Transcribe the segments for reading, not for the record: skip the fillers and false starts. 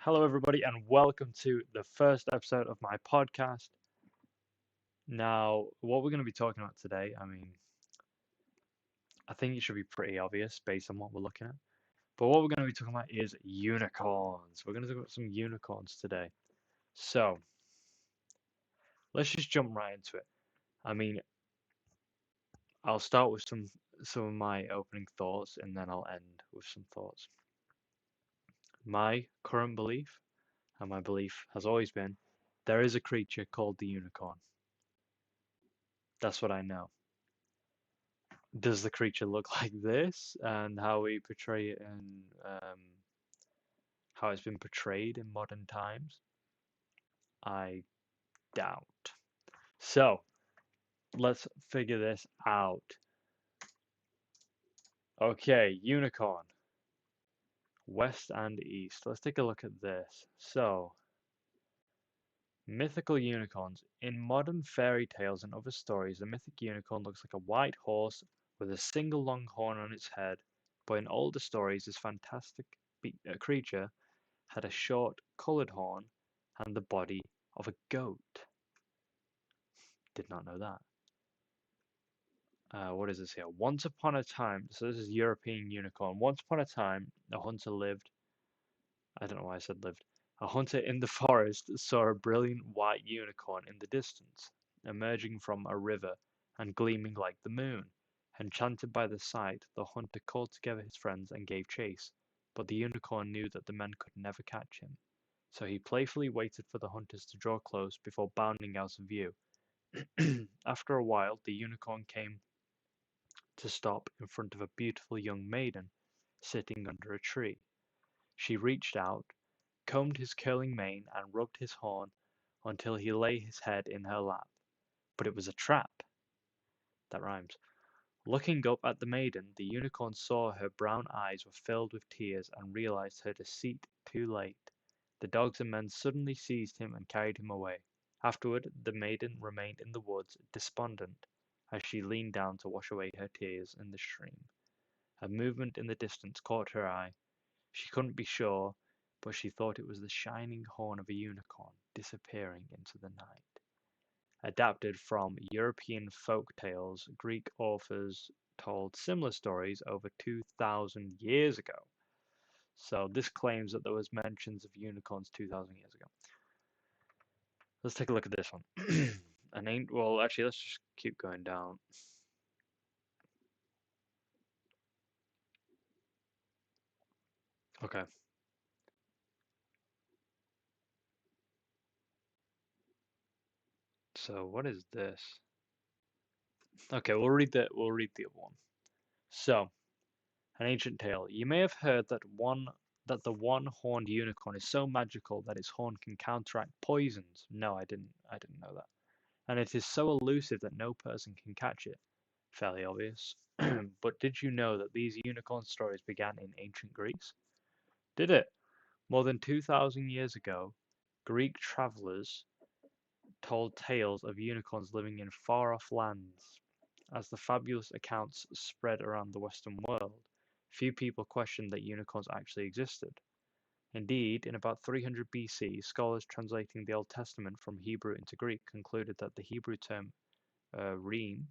Hello, everybody, and welcome to the first episode of my podcast. Now, what we're going to be talking about today, I think it should be pretty obvious based on what we're looking at. But what we're going to be talking about is unicorns. We're going to talk about some unicorns today. So, let's just jump right into it. I mean, I'll start with some of my opening thoughts, and then I'll end with some thoughts. My current belief, and my belief has always been, there is a creature called the unicorn. That's what I know. Does the creature look like this, and how we portray it in how it's been portrayed in modern times? I doubt. So let's figure this out. Okay, unicorn, west and east. Let's take a look at this. So, mythical unicorns. In modern fairy tales and other stories, the mythic unicorn looks like a white horse with a single long horn on its head. But in older stories, this fantastic creature had a short, coloured horn and the body of a goat. Did not know that. What is this here? Once upon a time, so this is European unicorn. Once upon a time, a hunter lived. I don't know why I said lived. A hunter in the forest saw a brilliant white unicorn in the distance, emerging from a river and gleaming like the moon. Enchanted by the sight, the hunter called together his friends and gave chase, but the unicorn knew that the men could never catch him. So he playfully waited for the hunters to draw close before bounding out of view. After a while, the unicorn came to stop in front of a beautiful young maiden sitting under a tree. She reached out, combed his curling mane, and rubbed his horn until he lay his head in her lap. But it was a trap. That rhymes. Looking up at the maiden, the unicorn saw her brown eyes were filled with tears and realized her deceit too late. The dogs and men suddenly seized him and carried him away. Afterward, the maiden remained in the woods, despondent, as she leaned down to wash away her tears in the stream. A movement in the distance caught her eye. She couldn't be sure, but she thought it was the shining horn of a unicorn disappearing into the night. Adapted from European folk tales, Greek authors told similar stories over 2,000 years ago. So this claims that there was mentions of unicorns 2,000 years ago. Let's take a look at this one. Well, actually, let's just keep going down. Okay. So what is this? Okay, we'll read the other one. So, an ancient tale. You may have heard that the one-horned unicorn is so magical that its horn can counteract poisons. No, I didn't know that. And it is so elusive that no person can catch it. Fairly obvious. But did you know that these unicorn stories began in ancient Greece? Did it? More than 2,000 years ago, Greek travelers told tales of unicorns living in far-off lands. As the fabulous accounts spread around the Western world, few people questioned that unicorns actually existed. Indeed, in about 300 BC, scholars translating the Old Testament from Hebrew into Greek concluded that the Hebrew term reem,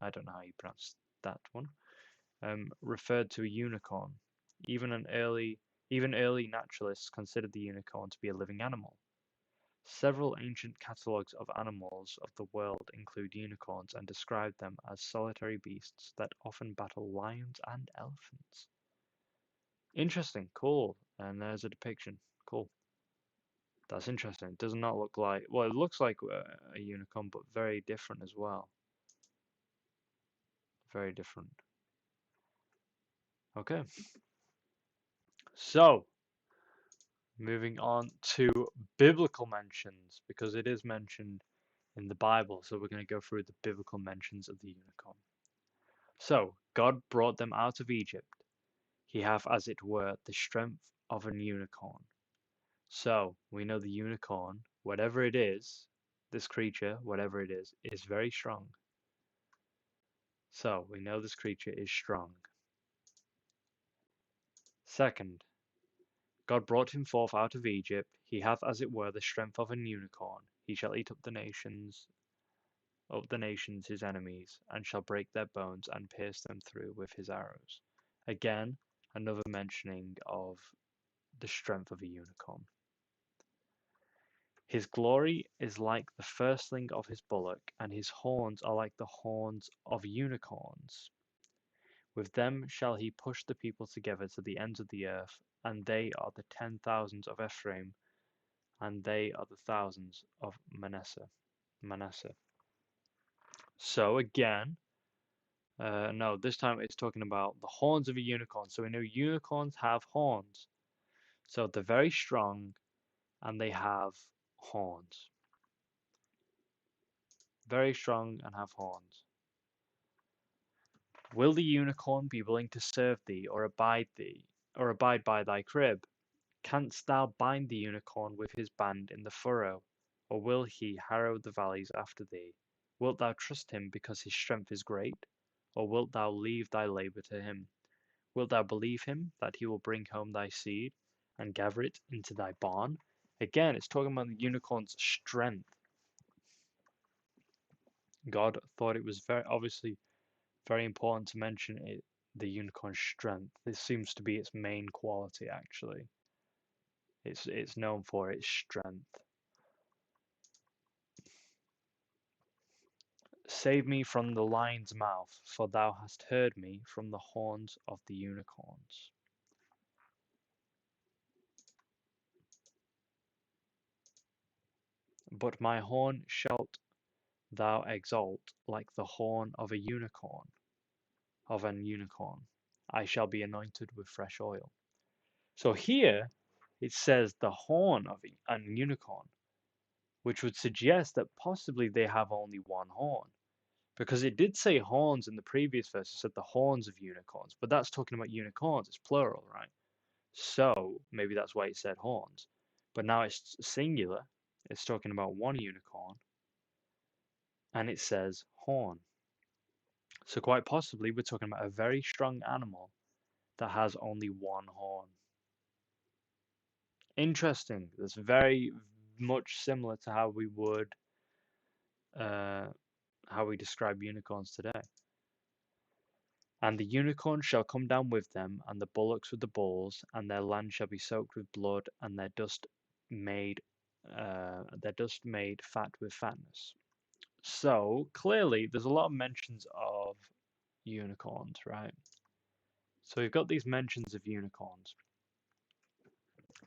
I don't know how you pronounce that one, referred to a unicorn. Even early naturalists considered the unicorn to be a living animal. Several ancient catalogues of animals of the world include unicorns and describe them as solitary beasts that often battle lions and elephants. Interesting, cool. And there's a depiction. Cool. That's interesting. It does not look like, well, it looks like a unicorn, but very different as well. Very different. Okay. So, moving on to biblical mentions, because it is mentioned in the Bible. So we're going to go through the biblical mentions of the unicorn. So, God brought them out of Egypt. He hath, as it were, the strength of an unicorn. So, we know the unicorn, whatever it is, this creature, whatever it is very strong. So, we know this creature is strong. Second, God brought him forth out of Egypt. He hath as it were the strength of an unicorn. He shall eat up the nations his enemies, and shall break their bones and pierce them through with his arrows. Again, another mentioning of the strength of a unicorn. His glory is like the firstling of his bullock, and his horns are like the horns of unicorns. With them shall he push the people together to the ends of the earth, and they are the 10,000s of Ephraim, and they are the thousands of Manasseh. So again, no, this time it's talking about the horns of a unicorn. So we know unicorns have horns. So they're very strong, and they have horns. Very strong and have horns. Will the unicorn be willing to serve thee, or abide by thy crib? Canst thou bind the unicorn with his band in the furrow, or will he harrow the valleys after thee? Wilt thou trust him because his strength is great, or wilt thou leave thy labour to him? Wilt thou believe him that he will bring home thy seed, and gather it into thy barn? Again, it's talking about the unicorn's strength. God thought it was very important to mention the unicorn's strength. This seems to be its main quality, actually. It's known for its strength. Save me from the lion's mouth, for thou hast heard me from the horns of the unicorns. But my horn shalt thou exalt like the horn of an unicorn. I shall be anointed with fresh oil. So here it says the horn of an unicorn, which would suggest that possibly they have only one horn. Because it did say horns in the previous verse, it said the horns of unicorns, but that's talking about unicorns, it's plural, right? So maybe that's why it said horns. But now it's singular, it's talking about one unicorn, and it says horn. So quite possibly we're talking about a very strong animal that has only one horn. Interesting. That's very much similar to how we would how we describe unicorns today. And the unicorn shall come down with them, and the bullocks with the bulls, and their land shall be soaked with blood, and their dust made fat with fatness. So clearly, there's a lot of mentions of unicorns, right? So we've got these mentions of unicorns,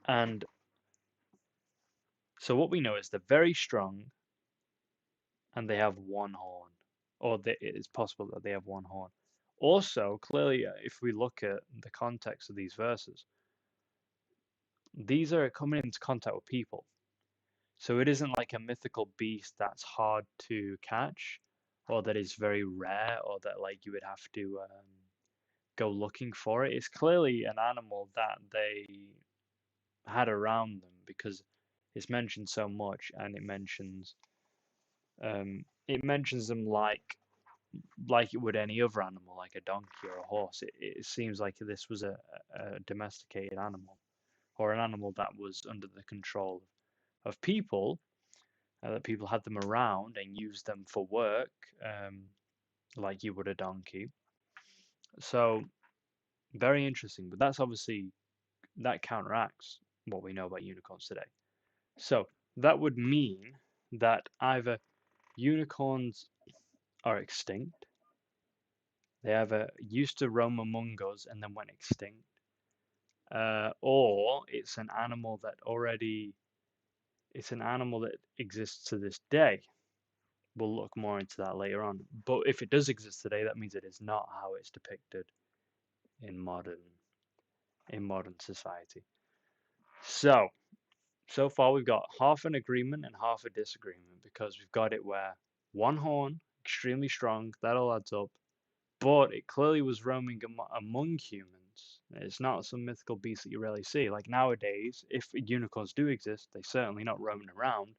and so what we know is they're very strong, and they have one horn, or it's possible that they have one horn. Also, clearly, if we look at the context of these verses, these are coming into contact with people. So it isn't like a mythical beast that's hard to catch, or that is very rare, or that like you would have to go looking for it. It's clearly an animal that they had around them because it's mentioned so much, and it mentions them like it would any other animal, like a donkey or a horse. It seems like this was a domesticated animal, or an animal that was under the control of people, that people had them around and used them for work, like you would a donkey. So very interesting, but that counteracts what we know about unicorns today. So that would mean that either unicorns are extinct, they either used to roam among us and then went extinct, or it's an animal that exists to this day. We'll look more into that later on. But if it does exist today, that means it is not how it's depicted in modern society. So far we've got half an agreement and half a disagreement, because we've got it where one horn, extremely strong, that all adds up, but it clearly was roaming among humans. It's not some mythical beast that you rarely see. Like nowadays, if unicorns do exist, they're certainly not roaming around.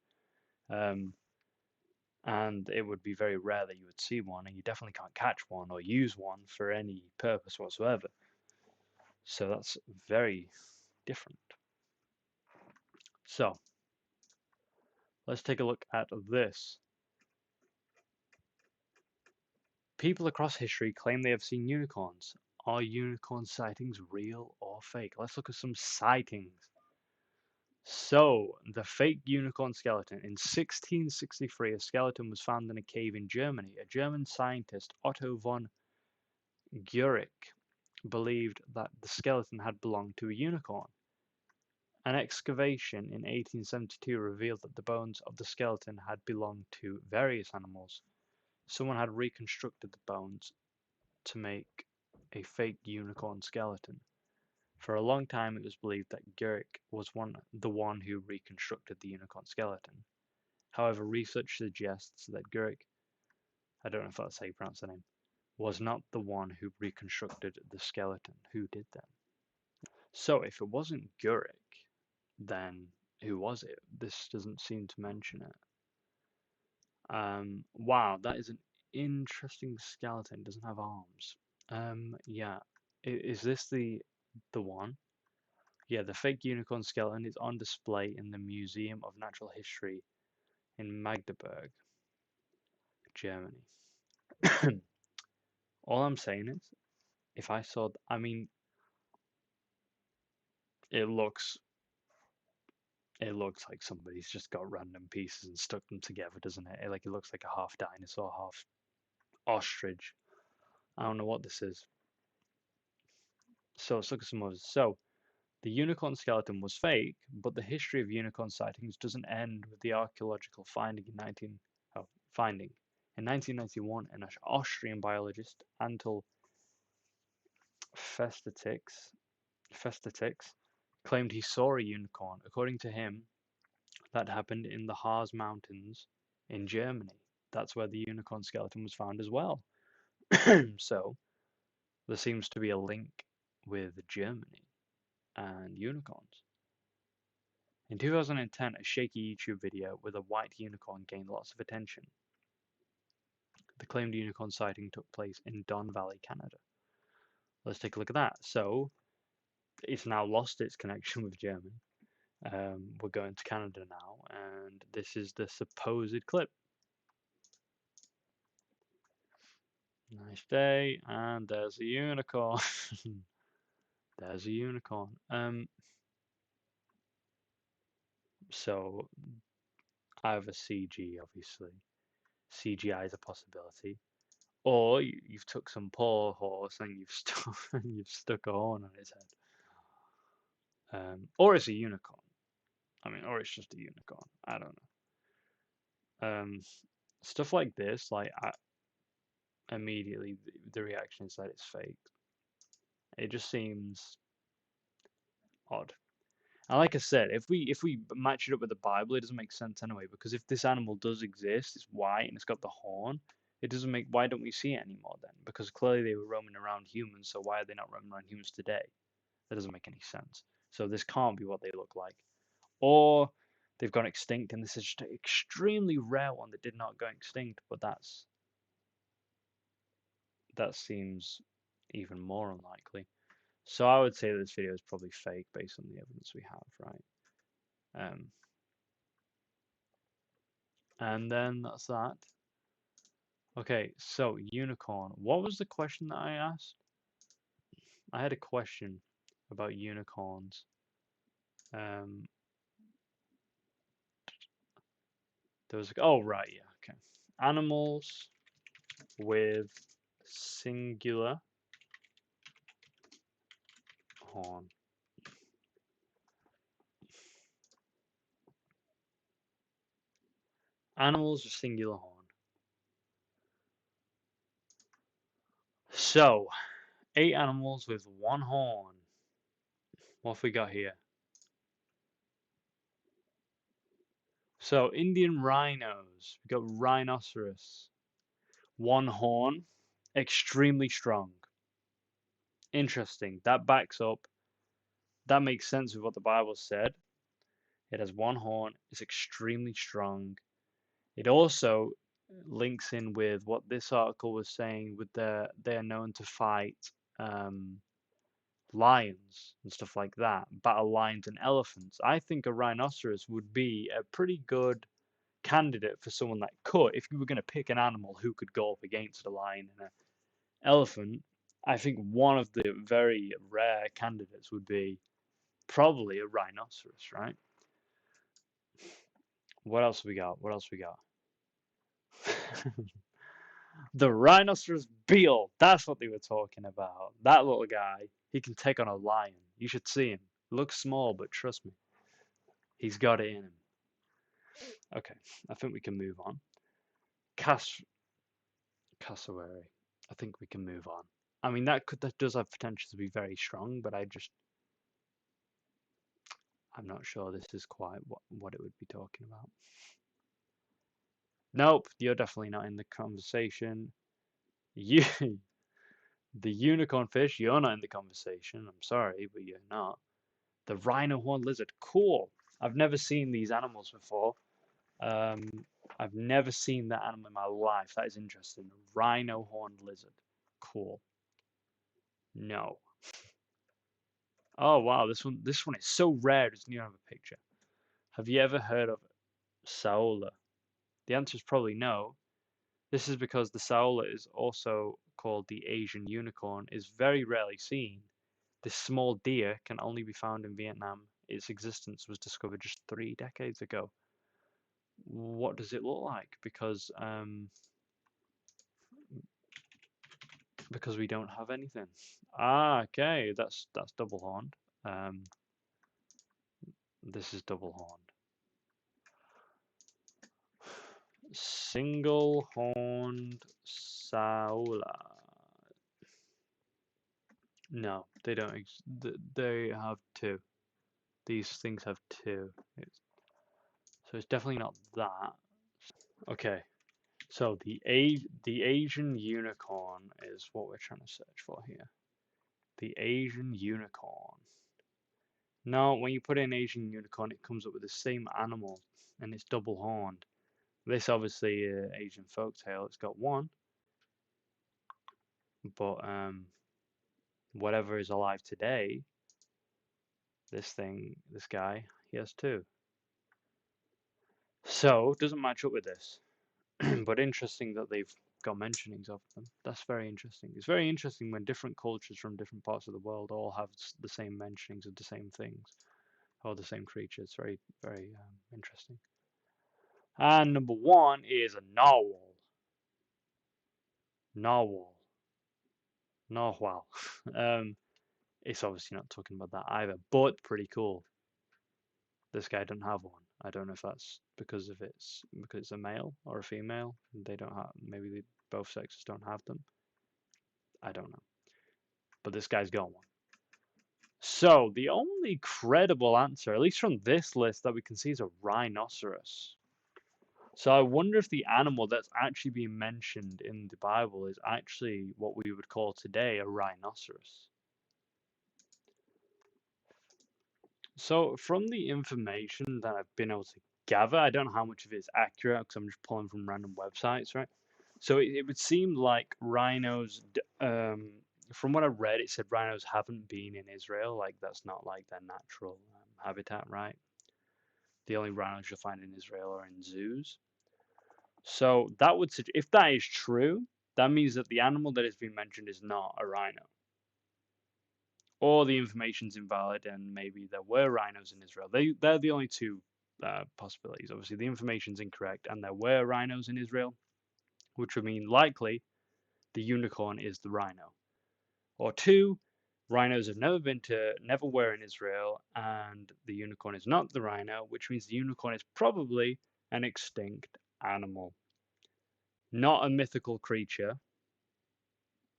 And it would be very rare that you would see one, and you definitely can't catch one or use one for any purpose whatsoever. So that's very different. So, let's take a look at this. People across history claim they have seen unicorns. Are unicorn sightings real or fake? Let's look at some sightings. So, the fake unicorn skeleton. In 1663, a skeleton was found in a cave in Germany. A German scientist, Otto von Guericke, believed that the skeleton had belonged to a unicorn. An excavation in 1872 revealed that the bones of the skeleton had belonged to various animals. Someone had reconstructed the bones to make a fake unicorn skeleton. For a long time, it was believed that Guericke was the one who reconstructed the unicorn skeleton. However, research suggests that Guericke, I don't know if that's how you pronounce the name, was not the one who reconstructed the skeleton. Who did then? So, if it wasn't Guericke, then who was it? This doesn't seem to mention it. Wow, that is an interesting skeleton. It doesn't have arms. Yeah. Is this the one? Yeah, the fake unicorn skeleton is on display in the Museum of Natural History in Magdeburg, Germany. All I'm saying is, if I saw, I mean, it looks like somebody's just got random pieces and stuck them together, doesn't it? Like it looks like a half dinosaur, half ostrich. I don't know what this is. So let's look at some others. So the unicorn skeleton was fake, but the history of unicorn sightings doesn't end with the archaeological finding in 1991, an Austrian biologist, Antal Festatix, claimed he saw a unicorn. According to him, that happened in the Harz Mountains in Germany. That's where the unicorn skeleton was found as well. So there seems to be a link with Germany and unicorns. In 2010, a shaky YouTube video with a white unicorn gained lots of attention. The claimed unicorn sighting took place in Don Valley, Canada. Let's take a look at that. So it's now lost its connection with German. We're going to Canada now, and this is the supposed clip. Nice day, and there's a unicorn. There's a unicorn. So either CG, obviously. CGI is a possibility. Or you've took some poor horse and you've stuck a horn on its head. Or it's a unicorn. I mean, or it's just a unicorn. I don't know. Stuff like this, like immediately the reaction is that it's fake. It just seems odd. And like I said, if we match it up with the Bible, it doesn't make sense anyway. Because if this animal does exist, it's white and it's got the horn. It doesn't make. Why don't we see it anymore then? Because clearly they were roaming around humans. So why are they not roaming around humans today? That doesn't make any sense. So this can't be what they look like. Or they've gone extinct, and this is just an extremely rare one that did not go extinct. But that seems even more unlikely. So I would say that this video is probably fake based on the evidence we have, right? And then that's that. Okay, so unicorn. What was the question that I asked? I had a question about unicorns. There was oh right, yeah, okay. Animals with singular horn. Animals with singular horn. So, 8 animals with 1 horn. What have we got here? So, Indian rhinos. We got rhinoceros. 1 horn. Extremely strong. Interesting. That makes sense with what the Bible said. It has 1 horn. It's extremely strong. It also links in with what this article was saying. With they are known to fight lions and stuff like that, battle lions and elephants, I think a rhinoceros would be a pretty good candidate for someone that could, if you were going to pick an animal who could go up against a lion and an elephant, I think one of the very rare candidates would be probably a rhinoceros, right? What else we got? What else we got? The rhinoceros beetle. That's what they were talking about. That little guy, he can take on a lion. You should see him. Looks small, but trust me, he's got it in him. Okay, I think we can move on. Cassowary. I think we can move on. I mean, that does have potential to be very strong, but I'm not sure this is quite what it would be talking about. Nope, you're definitely not in the conversation. You, the unicorn fish, you're not in the conversation. I'm sorry, but you're not. The rhino horned lizard, cool. I've never seen these animals before. Um, I've never seen that animal in my life. That is interesting. Rhino horned lizard, cool. No. Oh wow, this one is so rare. It doesn't even have a picture. Have you ever heard of Saola? The answer is probably no. This is because the Saola is also called the Asian unicorn, is very rarely seen. This small deer can only be found in Vietnam. Its existence was discovered just 3 decades ago. What does it look like? Because we don't have anything. Ah, okay, that's double horned. This is double horned. Single horned Saola. No, they don't. They have two. These things have two. So it's definitely not that. Okay, so the Asian unicorn is what we're trying to search for here. The Asian unicorn. No, when you put in Asian unicorn, it comes up with the same animal, and it's double horned. This obviously Asian folktale. It's got one, but whatever is alive today, this guy, he has two. So doesn't match up with this. But interesting that they've got mentionings of them. That's very interesting. It's very interesting when different cultures from different parts of the world all have the same mentionings of the same things or the same creatures. Very, very interesting. And number one is a narwhal. Narwhal. Narwhal. It's obviously not talking about that either, but pretty cool. This guy doesn't have one. I don't know if that's because it's a male or a female. They don't have, maybe both sexes don't have them. I don't know. But this guy's got one. So the only credible answer, at least from this list that we can see, is a rhinoceros. So I wonder if the animal that's actually being mentioned in the Bible is actually what we would call today a rhinoceros. So from the information that I've been able to gather, I don't know how much of it is accurate because I'm just pulling from random websites, right? So it would seem like rhinos, from what I read, it said rhinos haven't been in Israel. Like that's not like their natural habitat, right? The only rhinos you'll find in Israel are in zoos. So that would suggest, if that is true, that means that the animal that has been mentioned is not a rhino. Or the information's invalid and maybe there were rhinos in Israel. They're the only two possibilities. Obviously, the information's incorrect and there were rhinos in Israel, which would mean likely the unicorn is the rhino. Or two, rhinos have never were in Israel and the unicorn is not the rhino, which means the unicorn is probably an extinct animal. Not a mythical creature,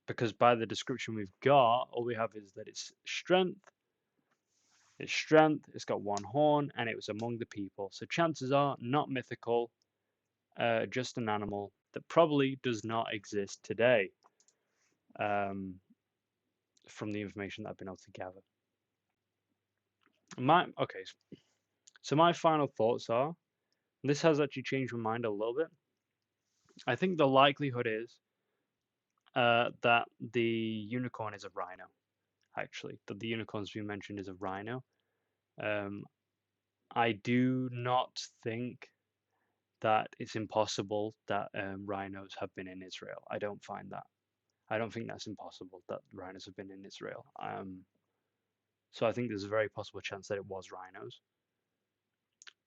because by the description we've got, all we have is that it's strength, it's got one horn, and it was among the people. So chances are not mythical, just an animal that probably does not exist today, from the information that I've been able to gather. Okay, so my final thoughts are, this has actually changed my mind a little bit. I think the likelihood is that the unicorn is a rhino. actually, that the unicorns being mentioned is a rhino. Um, I do not think that it's impossible that rhinos have been in Israel. I don't find that. I don't think that's impossible that rhinos have been in Israel. So I think there's a very possible chance that it was rhinos.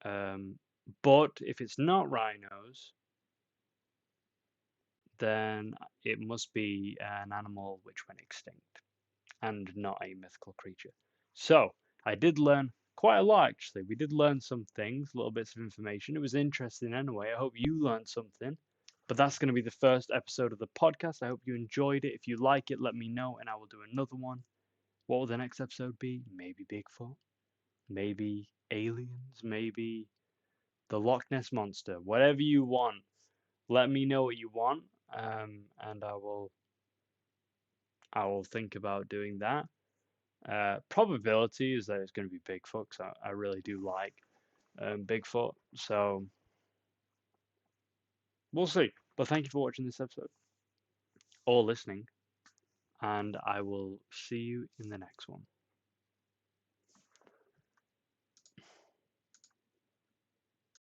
Um, but if it's not rhinos, then it must be an animal which went extinct and not a mythical creature. So I did learn quite a lot actually. We did learn some things, little bits of information. It was interesting anyway. I hope you learned something. But that's going to be the first episode of the podcast. I hope you enjoyed it. If you like it, let me know and I will do another one. What will the next episode be? Maybe Bigfoot, maybe aliens, maybe the Loch Ness monster. Whatever you want, let me know what you want, and I will think about doing that. Probability is that it's going to be Bigfoot, 'cause I really do like Bigfoot. So we'll see. But thank you for watching this episode or listening, and I will see you in the next one.